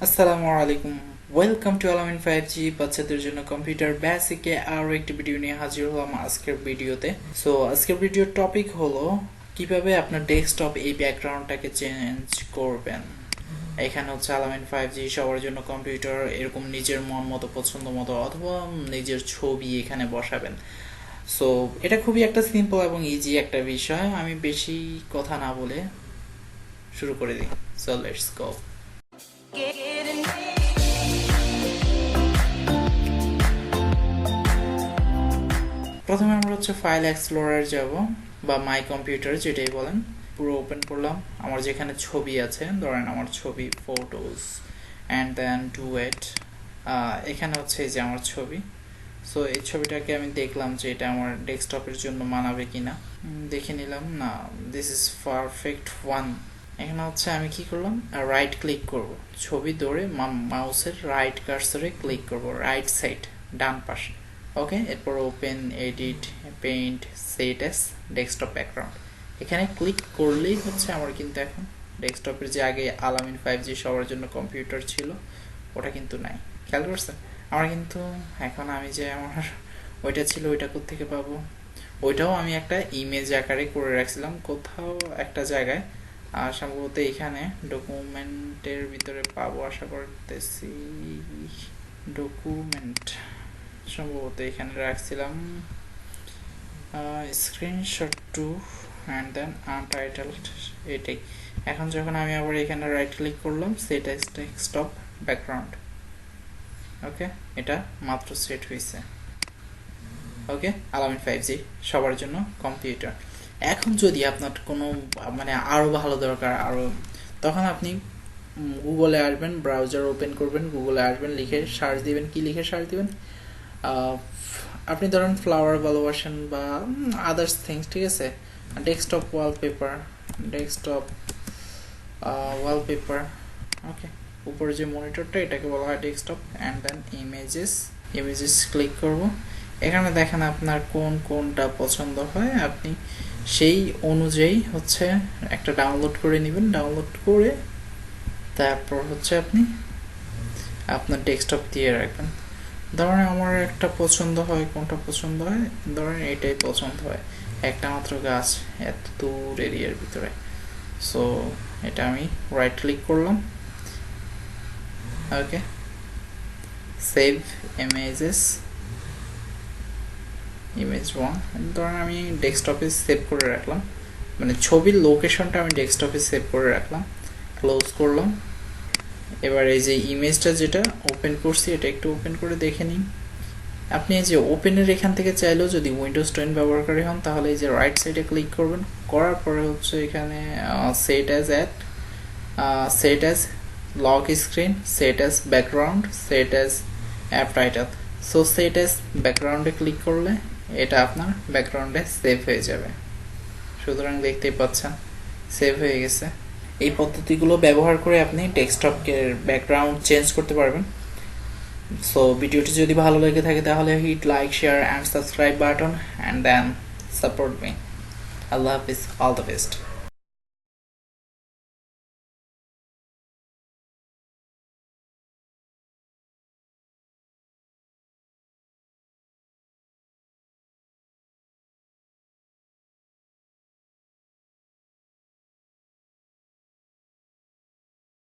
আসসালামু আলাইকুম, welcome to আলামিন 5G বাচ্চাদের জন্য কম্পিউটার বেসিকে আরও একটি ভিডিও নিয়ে হাজির হলাম আজকের ভিডিওতে। সো আজকের ভিডিওর টপিক হলো কিভাবে আপনার ডেস্কটপ এই ব্যাকগ্রাউন্ডটাকে চেঞ্জ করবেন। এখানে হচ্ছে আলামিন 5G সবার জন্য কম্পিউটার, এরকম নিজের মন মতো পছন্দ মতো অথবা নিজের ছবি এখানে বসাবেন। সো এটা খুবই একটা সিম্পল এবং ইজি একটা বিষয়। আমি বেশি কথা না বলে শুরু করে দিই। So let's go. প্রথমে আমরা হচ্ছে ফাইল এক্সপ্লোরার যাব বা মাই কম্পিউটার যেটাই বলেন, পুরো ওপেন করলাম। আমার যেখানে ছবি আছে, ধরেন আমার ছবি ফটোস অ্যান্ড দেন ডুয়েট, এখানে হচ্ছে এই যে আমার ছবি। সো এই ছবিটাকে আমি দেখলাম যে এটা আমার ডেস্কটপের জন্য মানাবে কিনা, দেখে নিলাম না, দিস ইজ পারফেক্ট ওয়ান। এখানে হচ্ছে আমি কি করলাম, রাইট ক্লিক করব, ছবি ধরে মাউসের রাইট কার্সরে ক্লিক করব, রাইট সাইড ডান পাশে। ওকে, এরপর open, edit, paint, set S desktop background, এখানে ক্লিক করলেই হচ্ছে আমার কিন্তু এখন ডেস্কটপের যে আগে আলামিন 5G সবার জন্য কম্পিউটার ছিল ওটা কিন্তু নাই। খেয়াল করছেন? আমার কিন্তু এখন আমি যে আমার ওইটা ছিল ওইটা কোত্থেকে পাবো, ওইটাও আমি একটা ইমেজ আকারে করে রাখছিলাম কোথাও একটা জায়গায়, আর সম্ভবত এখানে ডকুমেন্টের ভিতরে পাবো আশা করতেছি। ডকুমেন্ট সম্ভবত এখানে রাখছিলাম, screenshot two and then untitled, এটাই। এখন যখন আমি আবার এখানে রাইট ক্লিক করলাম, সেট এস ডেস্কটপ ব্যাকগ্রাউন্ড, ওকে, এটা মাত্র সেট হয়েছে। ওকে, আলামিন 5G সবার জন্য কম্পিউটার। এখন যদি আপনার কোনো মানে আরও ভালো দরকার আরও, তখন আপনি গুগলে আসবেন, ব্রাউজার ওপেন করবেন, গুগলে আসবেন, লিখে সার্চ দিবেন। কি লিখে সার্চ দিবেন? আপনি ধরেন ফ্লাওয়ার ভালোবাসেন বা আদার্স থিংস, ঠিক আছে? Desktop wallpaper, desktop wallpaper, okay. উপরে যে মনিটরটা এটাকে বলা হয় desktop. And then images click করব। এখানে দেখেন আপনার কোনটা পছন্দ হয়, আপনি সেই অনুযায়ী হচ্ছে একটা ডাউনলোড করে নেবেন। ডাউনলোড করে তারপর হচ্ছে আপনি আপনার ডেস্কটপ দিয়ে রাখবেন। ধরেন আমার একটা পছন্দ হয়, কোনটা পছন্দ হয়, ধরেন এটাই পছন্দ হয়, একটা মাত্র গাছ এত দূর এরিয়ার ভিতরে। সো এটা আমি রাইট ক্লিক করলাম, ওকে, সেভ ইমেজেস, ইমেজ ওয়ান, ধরেন আমি ডেস্কটপে সেভ করে রাখলাম, মানে ছবির লোকেশনটা আমি ডেস্কটপে সেভ করে রাখলাম। ক্লোজ করলাম। এবার এই যে ইমেজটা যেটা ওপেন করছি এটা একটু ওপেন করে দেখে নিন। আপনি এই যে ওপেনের এখান থেকে চাইলেও যদি উইন্ডোজ 10 ব্যবহারকারী হন তাহলে এই যে রাইট সাইডে ক্লিক করবেন, করার পরে হচ্ছে এখানে set as set as lock screen, set as background, set as app title. So set as ব্যাকগ্রাউন্ডে ক্লিক করলে এটা আপনার ব্যাকগ্রাউন্ডে সেভ হয়ে যাবে। সুতরাং দেখতেই পাচ্ছেন সেভ হয়ে গেছে। এই পদ্ধতিগুলো ব্যবহার করে আপনি ডেস্কটপের ব্যাকগ্রাউন্ড চেঞ্জ করতে পারবেন। সো ভিডিওটি যদি ভালো লেগে থাকে তাহলে hit like, share and subscribe button and then support me. আল্লাহ হাফিজ, অল দ্য বেস্ট।